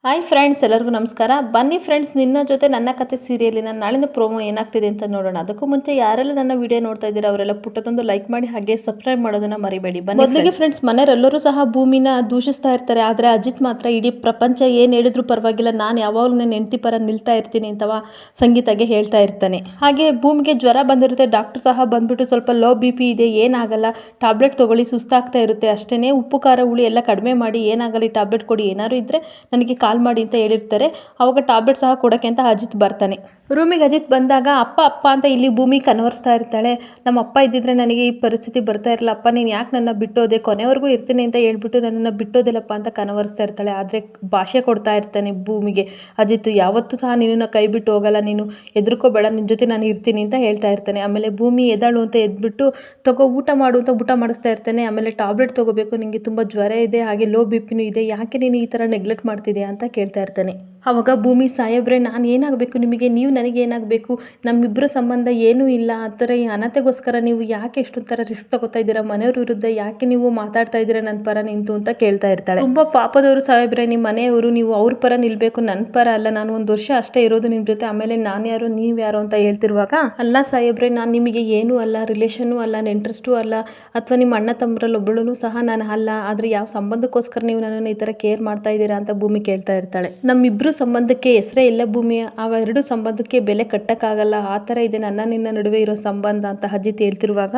Hi friends, ಎಲ್ಲರಿಗೂ ನಮಸ್ಕಾರ. ಬನ್ನಿ ಫ್ರೆಂಡ್ಸ್, ನಿನ್ನ ಜೊತೆ ನನ್ನ ಕತೆ ಸೀರಿಯಲಿನ ನಾಳಿನ ಪ್ರೋಮೋ ಏನಾಗ್ತಿದೆ ಅಂತ ನೋಡೋಣ. ಅದಕ್ಕೂ ಮುಂಚೆ ಯಾರೆಲ್ಲ ನನ್ನ ವಿಡಿಯೋ ನೋಡ್ತಾ ಇದ್ದೀರಾ ಅವರೆಲ್ಲ ಪುಟ್ಟದೊಂದು ಲೈಕ್ ಮಾಡಿ ಹಾಗೆ ಸಬ್ಸ್ಕ್ರೈಬ್ ಮಾಡೋದನ್ನ ಮರಿಬೇಡಿ. ಮೊದಲಿಗೆ ಫ್ರೆಂಡ್ಸ್, ಮನೆಯವರೆಲ್ಲರೂ ಸಹ ಭೂಮಿನ ದೂಷಿಸ್ತಾ ಇರ್ತಾರೆ. ಆದರೆ ಅಜಿತ್ ಮಾತ್ರ ಇಡೀ ಪ್ರಪಂಚ ಏನು ಹೇಳಿದ್ರು ಪರವಾಗಿಲ್ಲ, ನಾನು ಯಾವಾಗಲೂ ನನ್ನ ಹೆಂಡತಿ ಪರ ನಿಲ್ತಾ ಇರ್ತೀನಿ ಅಂತವ ಸಂಗೀತಗೆ ಹೇಳ್ತಾ ಇರ್ತಾನೆ. ಹಾಗೆ ಭೂಮಿಗೆ ಜ್ವರ ಬಂದಿರುತ್ತೆ. ಡಾಕ್ಟರ್ ಸಹ ಬಂದ್ಬಿಟ್ಟು ಸ್ವಲ್ಪ ಲೋ BP ಇದೆ, ಏನಾಗಲ್ಲ, ಟ್ಯಾಬ್ಲೆಟ್ ತಗೊಳ್ಳಿ, ಸುಸ್ತಾಗ್ತಾ ಇರುತ್ತೆ ಅಷ್ಟೇ, ಉಪ್ಪು ಖಾರ ಹುಳಿ ಎಲ್ಲ ಕಡಿಮೆ ಮಾಡಿ, ಏನಾಗಲ್ಲ ಈ ಟ್ಯಾಬ್ಲೆಟ್ ಕೊಡಿ, ಏನಾದ್ರು ಇದ್ರೆ ನನಗೆ ಕಾಲ್ ಮಾಡಿ ಅಂತ ಹೇಳಿರ್ತಾರೆ. ಅವಾಗ ಟ್ಯಾಬ್ಲೆಟ್ ಸಹ ಕೊಡೋಕ್ಕೆ ಅಂತ ಅಜಿತ್ ಬರ್ತಾನೆ. ರೂಮಿಗೆ ಅಜಿತ್ ಬಂದಾಗ ಅಪ್ಪ ಅಪ್ಪ ಅಂತ ಇಲ್ಲಿ ಭೂಮಿ ಕನ್ವರ್ಸ್ತಾ ಇರ್ತಾಳೆ. ನಮ್ಮ ಅಪ್ಪ ಇದ್ದಿದ್ರೆ ನನಗೆ ಈ ಪರಿಸ್ಥಿತಿ ಬರ್ತಾ ಇರಲ್ಲ. ಅಪ್ಪ ನೀನು ಯಾಕೆ ನನ್ನ ಬಿಟ್ಟೋದೆ, ಕೊನೆವರೆಗೂ ಇರ್ತೀನಿ ಅಂತ ಹೇಳ್ಬಿಟ್ಟು ನನ್ನನ್ನು ಬಿಟ್ಟೋದಿಲ್ಲಪ್ಪ ಅಂತ ಕನ್ವರ್ಸ್ತಾ ಇರ್ತಾಳೆ. ಆದರೆ ಭಾಷೆ ಕೊಡ್ತಾ ಇರ್ತಾನೆ ಭೂಮಿಗೆ ಅಜಿತ್, ಯಾವತ್ತೂ ಸಹ ನಿನ್ನನ್ನು ಕೈ ಬಿಟ್ಟು ಹೋಗಲ್ಲ, ನೀನು ಹೆದರ್ಕೋಬೇಡ, ನಿನ್ನ ಜೊತೆ ನಾನು ಇರ್ತೀನಿ ಅಂತ ಹೇಳ್ತಾ ಇರ್ತಾನೆ. ಆಮೇಲೆ ಭೂಮಿ ಎದ್ದಾಳು ಅಂತ ಎದ್ಬಿಟ್ಟು ತಗೋ ಊಟ ಮಾಡು ಅಂತ ಊಟ ಮಾಡಿಸ್ತಾ ಇರ್ತಾನೆ. ಆಮೇಲೆ ಟ್ಯಾಬ್ಲೆಟ್ ತಗೋಬೇಕು, ನಿಮಗೆ ತುಂಬ ಜ್ವರ ಇದೆ, ಹಾಗೆ ಲೋ BP ಇದೆ, ಯಾಕೆ ನೀನು ಈ ಥರ ನೆಗ್ಲೆಕ್ಟ್ ಮಾಡ್ತಿದ್ಯಾ ಅಂತ ಕೇಳ್ತಾ ಇರ್ತಾನೆ. ಅವಾಗ ಭೂಮಿ, ಸಾಹೇಬ್ರೆ ನಾನು ಏನಾಗಬೇಕು ನಿಮಗೆ, ನೀವು ನನಗೆ ಏನಾಗಬೇಕು, ನಮ್ಮಿಬ್ಬರ ಸಂಬಂಧ ಏನೂ ಇಲ್ಲ, ಆ ಥರ ಈ ಅನಾಥೆಗೋಸ್ಕರ ನೀವು ಯಾಕೆ ಎಷ್ಟೊಂದು ಥರ ರಿಸ್ಕ್ ತಗೋತಾ ಇದ್ದೀರಾ, ಮನೆಯವ್ರ ವಿರುದ್ಧ ಯಾಕೆ ನೀವು ಮಾತಾಡ್ತಾ ಇದ್ದೀರಾ ನನ್ನ ಪರ ನಿಂತು ಅಂತ ಕೇಳ್ತಾ ಇರ್ತಾಳೆ. ತುಂಬ ಪಾಪದವರು ಸಾಹೇಬ್ರೆ, ನಿಮ್ಮ ಮನೆಯವರು, ನೀವು ಅವ್ರ ಪರ ನಿಲ್ಬೇಕು, ನನ್ನ ಪರ ಅಲ್ಲ, ನಾನು 1 ವರ್ಷ ಅಷ್ಟೇ ಇರೋದು ನಿಮ್ಮ ಜೊತೆ, ಆಮೇಲೆ ನಾನು ಯಾರು ನೀವು ಯಾರು ಅಂತ ಹೇಳ್ತಿರುವಾಗ, ಅಲ್ಲ ಸಾಹೇಬ್ರೆ ನಾನು ನಿಮಗೆ ಏನೂ ಅಲ್ಲ, ರಿಲೇಷನ್ನೂ ಅಲ್ಲ, ನೆಂಟ್ರಸ್ಟೂ ಅಲ್ಲ, ಅಥವಾ ನಿಮ್ಮ ಅಣ್ಣ ತಮ್ಮರಲ್ಲಿ ಒಬ್ಬಳು ಸಹ ನಾನು ಅಲ್ಲ, ಆದರೆ ಯಾವ ಸಂಬಂಧಕ್ಕೋಸ್ಕರ ನೀವು ನನ್ನನ್ನು ಈ ಥರ ಕೇರ್ ಮಾಡ್ತಾ ಇದ್ದೀರಾ ಅಂತ ಭೂಮಿ ಕೇಳ್ತಾ ಇರ್ತಾಳೆ. ನಮ್ಮಿಬ್ಬರು ಸಂಬಂಧಕ್ಕೆ ಹೆಸರೇ ಇಲ್ಲ ಭೂಮಿ, ಅವೆರಡು ಸಂಬಂಧಕ್ಕೆ ಬೆಲೆ ಕಟ್ಟಕ್ಕಾಗಲ್ಲ, ಆ ಥರ ಇದೆ ನನ್ನ ನಿನ್ನ ನಡುವೆ ಇರೋ ಸಂಬಂಧ ಅಂತ ಅಜಿತ್ ಹೇಳ್ತಿರುವಾಗ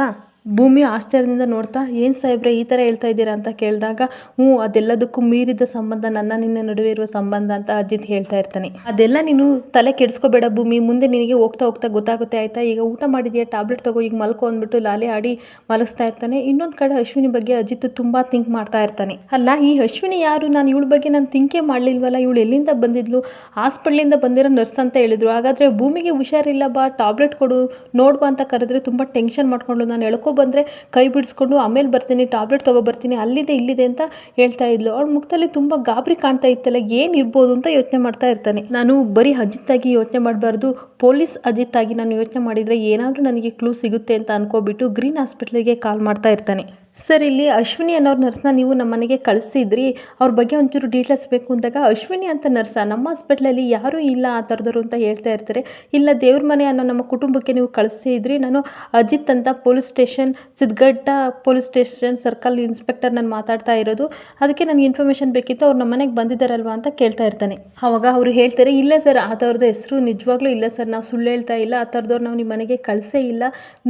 ಭೂಮಿ ಆಶ್ಚರ್ಯದಿಂದ ನೋಡ್ತಾ, ಏನು ಸಾಹೇಬ್ರೆ ಈ ಥರ ಹೇಳ್ತಾ ಇದ್ದೀರಾ ಅಂತ ಕೇಳಿದಾಗ, ಅದೆಲ್ಲದಕ್ಕೂ ಮೀರಿದ ಸಂಬಂಧ, ನನ್ನ ನಿನ್ನ ನಡುವೆ ಇರುವ ಸಂಬಂಧ ಅಂತ ಅಜಿತ್ ಹೇಳ್ತಾ ಇರ್ತಾನೆ. ಅದೆಲ್ಲ ನೀನು ತಲೆ ಕೆಡಿಸ್ಕೋಬೇಡ ಭೂಮಿ, ಮುಂದೆ ನಿನಗೆ ಹೋಗ್ತಾ ಹೋಗ್ತಾ ಗೊತ್ತಾಗುತ್ತೆ ಆಯ್ತಾ, ಈಗ ಊಟ ಮಾಡಿದೆಯಾ, ಟ್ಯಾಬ್ಲೆಟ್ ತಗೋ, ಈಗ ಮಲ್ಕೊ ಅಂದ್ಬಿಟ್ಟು ಲಾಲಿ ಆಡಿ ಮಲಗಿಸ್ತಾ ಇರ್ತಾನೆ. ಇನ್ನೊಂದು ಕಡೆ ಅಶ್ವಿನಿ ಬಗ್ಗೆ ಅಜಿತ್ ತುಂಬ ಥಿಂಕ್ ಮಾಡ್ತಾ ಇರ್ತಾನೆ. ಅಲ್ಲ ಈ ಅಶ್ವಿನಿ ಯಾರು, ನಾನು ಇವಳ ಬಗ್ಗೆ ನಾನು ಥಿಂಕೇ ಮಾಡಲಿಲ್ವಲ್ಲ, ಇವಳು ಎಲ್ಲಿಂದ ಬಂದಿದ್ಲು, ಹಾಸ್ಪಿಟ್ಲಿಂದ ಬಂದಿರೋ ನರ್ಸ್ ಅಂತ ಹೇಳಿದ್ರು, ಹಾಗಾದರೆ ಭೂಮಿಗೆ ಹುಷಾರಿಲ್ಲ ಬಾ, ಟ್ಯಾಬ್ಲೆಟ್ ಕೊಡು ನೋಡ್ಬಾ ಅಂತ ಕರೆದ್ರೆ ತುಂಬ ಟೆನ್ಷನ್ ಮಾಡ್ಕೊಂಡು ನಾನು ಎಳ್ಕೊ ಬಂದರೆ ಕೈ ಬಿಡಿಸ್ಕೊಂಡು ಆಮೇಲೆ ಬರ್ತೀನಿ, ಟ್ಯಾಬ್ಲೆಟ್ ತೊಗೊಬರ್ತೀನಿ, ಅಲ್ಲಿದೆ ಇಲ್ಲಿದೆ ಅಂತ ಹೇಳ್ತಾ ಇದ್ಲು. ಅವಳ ಮುಖದಲ್ಲಿ ತುಂಬ ಗಾಬರಿ ಕಾಣ್ತಾ ಇತ್ತಲ್ಲ, ಏನಿರ್ಬೋದು ಅಂತ ಯೋಚನೆ ಮಾಡ್ತಾ ಇರ್ತಾನೆ. ನಾನು ಬರೀ ಅಜಿತ್ ಆಗಿ ಯೋಚನೆ ಮಾಡಬಾರ್ದು, ಪೊಲೀಸ್ ಅಜಿತ್ ಆಗಿ ನಾನು ಯೋಚನೆ ಮಾಡಿದರೆ ಏನಾದರೂ ನನಗೆ ಕ್ಲೂ ಸಿಗುತ್ತೆ ಅಂತ ಅನ್ಕೋಬಿಟ್ಟು ಗ್ರೀನ್ ಹಾಸ್ಪಿಟ್ಲಿಗೆ ಕಾಲ್ ಮಾಡ್ತಾ ಇರ್ತಾನೆ. ಸರ್, ಇಲ್ಲಿ ಅಶ್ವಿನಿ ಅನ್ನೋರು ನರ್ಸ್ನ ನೀವು ನಮ್ಮ ಮನೆಗೆ ಕಳಿಸಿದ್ರಿ, ಅವ್ರ ಬಗ್ಗೆ ಒಂಚೂರು ಡೀಟೇಲ್ಸ್ ಬೇಕು ಅಂದಾಗ, ಅಶ್ವಿನಿ ಅಂತ ನರ್ಸ, ನಮ್ಮ ಹಾಸ್ಪಿಟ್ಲಲ್ಲಿ ಯಾರೂ ಇಲ್ಲ ಆ ಥರದವರು ಅಂತ ಹೇಳ್ತಾ ಇರ್ತಾರೆ. ಇಲ್ಲ, ದೇವ್ರ ಮನೆ ಅನ್ನೋ ನಮ್ಮ ಕುಟುಂಬಕ್ಕೆ ನೀವು ಕಳಿಸಿದ್ರಿ, ನಾನು ಅಜಿತ್ ಅಂತ police station, Siddagatta police station circle inspector ನಾನು ಮಾತಾಡ್ತಾ ಇರೋದು, ಅದಕ್ಕೆ ನನಗೆ ಇನ್ಫಾರ್ಮೇಷನ್ ಬೇಕಿತ್ತು, ಅವ್ರು ನಮ್ಮ ಮನೆಗೆ ಬಂದಿದ್ದಾರಲ್ವಾ ಅಂತ ಕೇಳ್ತಾ ಇರ್ತಾನೆ. ಆವಾಗ ಅವರು ಹೇಳ್ತಾರೆ, ಇಲ್ಲ ಸರ್, ಆ ಥರದ್ದು ಹೆಸರು ನಿಜವಾಗ್ಲೂ ಇಲ್ಲ ಸರ್, ನಾವು ಸುಳ್ಳು ಹೇಳ್ತಾ ಇಲ್ಲ, ಆ ಥರದವ್ರು ನಾವು ನಿಮ್ಮ ಮನೆಗೆ ಕಳಿಸೇ ಇಲ್ಲ,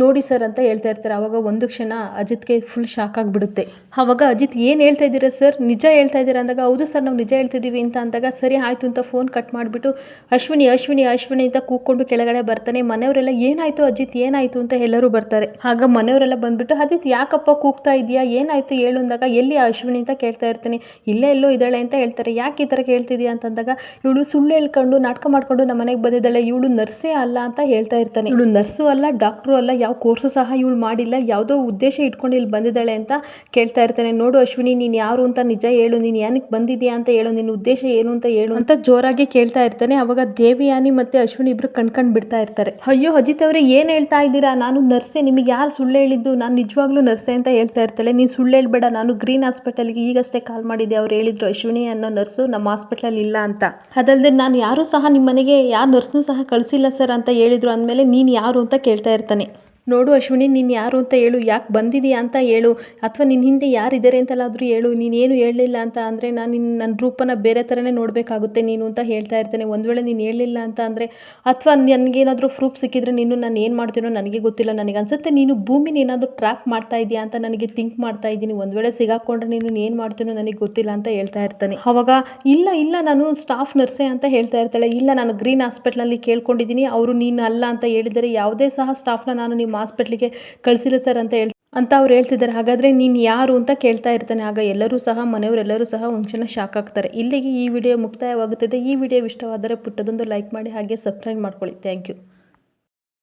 ನೋಡಿ ಸರ್ ಅಂತ ಹೇಳ್ತಾ ಇರ್ತಾರೆ. ಆವಾಗ ಒಂದು ಕ್ಷಣ ಅಜಿತ್ಗೆ ಫುಲ್ ಶಾಕ್ ಆಗಿಬಿಡುತ್ತೆ. ಆವಾಗ ಅಜಿತ್, ಏನು ಹೇಳ್ತಾ ಇದ್ದೀರಾ ಸರ್, ನಿಜ ಹೇಳ್ತಾ ಇದ್ದೀರಾ ಅಂದಾಗ, ಹೌದು ಸರ್ ನಾವು ನಿಜ ಹೇಳ್ತಿದ್ದೀವಿ ಅಂತ ಅಂದಾಗ, ಸರಿ ಆಯಿತು ಅಂತ ಫೋನ್ ಕಟ್ ಮಾಡಿಬಿಟ್ಟು ಅಶ್ವಿನಿ ಅಶ್ವಿನಿ ಅಶ್ವಿನಿ ಅಂತ ಕೂತ್ಕೊಂಡು ಕೆಳಗಡೆ ಬರ್ತಾನೆ. ಮನೆಯವರೆಲ್ಲ ಏನಾಯಿತು ಅಜಿತ್ ಏನಾಯಿತು ಅಂತ ಎಲ್ಲರೂ ಬರ್ತಾರೆ. ಆಗ ಮನೆಯವರೆಲ್ಲ ಬಂದ್ಬಿಟ್ಟು, ಅಜಿತ್ ಯಾಕಪ್ಪ ಕೂಗ್ತಾ ಇದೆಯಾ, ಏನಾಯಿತು ಹೇಳು ಅಂದಾಗ, ಎಲ್ಲಿ ಅಶ್ವಿನಿ ಅಂತ ಕೇಳ್ತಾ ಇರ್ತಾನೆ. ಇಲ್ಲೇ ಎಲ್ಲೋ ಇದ್ದಾಳೆ ಅಂತ ಹೇಳ್ತಾರೆ. ಯಾಕೆ ಈ ಥರ ಕೇಳ್ತಿದ್ಯಾ ಅಂತಂದಾಗ, ಇವಳು ಸುಳ್ಳು ಹೇಳ್ಕೊಂಡು ನಾಟಕ ಮಾಡ್ಕೊಂಡು ನಮ್ಮ ಮನೆಗೆ ಬಂದಿದ್ದಾಳೆ, ಇವಳು ನರ್ಸೇ ಅಲ್ಲ ಅಂತ ಹೇಳ್ತಾ ಇರ್ತಾನೆ. ಇವಳು ನರ್ಸು ಅಲ್ಲ, ಡಾಕ್ಟ್ರು ಅಲ್ಲ, ಯಾವ ಕೋರ್ಸು ಸಹ ಇವಳು ಮಾಡಿಲ್ಲ, ಯಾವುದೋ ಉದ್ದೇಶ ಇಟ್ಕೊಂಡು ಇಲ್ಲಿ ಬಂದಿದ್ದಾಳೆ ಅಂತ ಕೇಳ್ತಾ ಇರ್ತಾನೆ. ನೋಡು ಅಶ್ವಿನಿ, ನೀನು ಯಾರು ಅಂತ ನಿಜ ಹೇಳು, ನೀನು ಏನಕ್ಕೆ ಬಂದಿದ್ಯಾ ಅಂತ ಹೇಳು, ನಿನ್ನ ಉದ್ದೇಶ ಏನು ಅಂತ ಹೇಳು ಅಂತ ಜೋರಾಗಿ ಕೇಳ್ತಾ ಇರ್ತಾನೆ. ಅವಾಗ ದೇವಿಯಾನಿ ಮತ್ತೆ ಅಶ್ವಿನಿ ಇಬ್ರು ಕಣ್ಕಂಡು ಬಿಡ್ತಾ ಇರ್ತಾರೆ. ಅಯ್ಯೋ ಅಜಿತ್ ಅವರೇ, ಏನು ಹೇಳ್ತಾ ಇದ್ದೀರಾ, ನಾನು ನರ್ಸೆ, ನಿಮಗೆ ಯಾರು ಸುಳ್ಳು ಹೇಳಿದ್ದು, ನಾನು ನಿಜವಾಗ್ಲೂ ನರ್ಸೆ ಅಂತ ಹೇಳ್ತಾ ಇರ್ತಾಳೆ. ನೀನು ಸುಳ್ಳು ಹೇಳ್ಬೇಡ, ನಾನು ಗ್ರೀನ್ ಹಾಸ್ಪಿಟಲ್ಗೆ ಈಗಷ್ಟೇ ಕಾಲ್ ಮಾಡಿದ್ದೆ, ಅವ್ರು ಹೇಳಿದ್ರು ಅಶ್ವಿನಿ ಅನ್ನೋ ನರ್ಸು ನಮ್ಮ ಹಾಸ್ಪಿಟಲಲ್ಲಿ ಇಲ್ಲ ಅಂತ, ಅದಲ್ಲದೆ ನಾನು ಯಾರೂ ಸಹ ನಿಮ್ಮ ಮನೆಗೆ ಯಾವ ನರ್ಸ್ನೂ ಸಹ ಕಳಿಸಿಲ್ಲ ಸರ್ ಅಂತ ಹೇಳಿದ್ರು. ಅಂದಮೇಲೆ ನೀನು ಯಾರು ಅಂತ ಕೇಳ್ತಾ ಇರ್ತಾನೆ. ನೋಡು ಅಶ್ವಿನಿ, ನೀನು ಯಾರು ಅಂತ ಹೇಳು, ಯಾಕೆ ಬಂದಿದೆಯಾ ಅಂತ ಹೇಳು, ಅಥವಾ ನಿನ್ನ ಹಿಂದೆ ಯಾರಿದ್ದಾರೆ ಅಂತಲಾದರೂ ಹೇಳು, ನೀನೇನು ಹೇಳಲಿಲ್ಲ ಅಂತ ಅಂದರೆ ನಾನು ನನ್ನ ರೂಪನ ಬೇರೆ ಥರನೇ ನೋಡಬೇಕಾಗುತ್ತೆ ನೀನು ಅಂತ ಹೇಳ್ತಾ ಇರ್ತೇನೆ. ಒಂದು ವೇಳೆ ನೀನು ಹೇಳಲಿಲ್ಲ ಅಂತ ಅಂದರೆ, ಅಥವಾ ನನಗೇನಾದರೂ ಪ್ರೂಫ್ ಸಿಕ್ಕಿದ್ರೆ ನೀನು ನಾನು ಏನು ಮಾಡ್ತೀನೋ ನನಗೆ ಗೊತ್ತಿಲ್ಲ, ನನಗೆ ಅನಿಸುತ್ತೆ ನೀನು ಭೂಮಿನ ಏನಾದರೂ ಟ್ರ್ಯಾಪ್ ಮಾಡ್ತಾ ಇದೆಯಾ ಅಂತ ನನಗೆ ಥಿಂಕ್ ಮಾಡ್ತಾ ಇದ್ದೀನಿ, ಒಂದು ವೇಳೆ ಸಿಗಾಕೊಂಡ್ರೆ ನೀನು ಏನು ಮಾಡ್ತೀನೋ ನನಗೆ ಗೊತ್ತಿಲ್ಲ ಅಂತ ಹೇಳ್ತಾ ಇರ್ತಾನೆ. ಅವಾಗ ಇಲ್ಲ ಇಲ್ಲ ನಾನು ಸ್ಟಾಫ್ ನರ್ಸೇ ಅಂತ ಹೇಳ್ತಾ ಇರ್ತಾಳೆ. ಇಲ್ಲ, ನಾನು ಗ್ರೀನ್ ಹಾಸ್ಪಿಟ್ಲಲ್ಲಿ ಕೇಳ್ಕೊಂಡಿದ್ದೀನಿ, ಅವರು ನೀನು ಅಲ್ಲ ಅಂತ ಹೇಳಿದರೆ, ಯಾವುದೇ ಸಹ ಸ್ಟಾಫ್ನ ನಾನು ನಿಮ್ಮ ಹಾಸ್ಪಿಟ್ಲಿಗೆ ಕಳಿಸಿಲ್ಲ ಸರ್ ಅಂತ ಅವ್ರು ಹೇಳ್ತಿದ್ದಾರೆ. ಹಾಗಾದರೆ ನೀನು ಯಾರು ಅಂತ ಕೇಳ್ತಾ ಇರ್ತಾನೆ. ಆಗ ಎಲ್ಲರೂ ಸಹ ಮನೆಯವರೆಲ್ಲರೂ ಸಹ ಒಂದು ಕ್ಷಣ ಶಾಕ್ ಆಗ್ತಾರೆ. ಇಲ್ಲಿಗೆ ಈ ವಿಡಿಯೋ ಮುಕ್ತಾಯವಾಗುತ್ತದೆ. ಈ ವಿಡಿಯೋ ಇಷ್ಟವಾದರೆ ಪುಟ್ಟದೊಂದು ಲೈಕ್ ಮಾಡಿ ಹಾಗೆ ಸಬ್ಸ್ಕ್ರೈಬ್ ಮಾಡ್ಕೊಳ್ಳಿ. Thank you.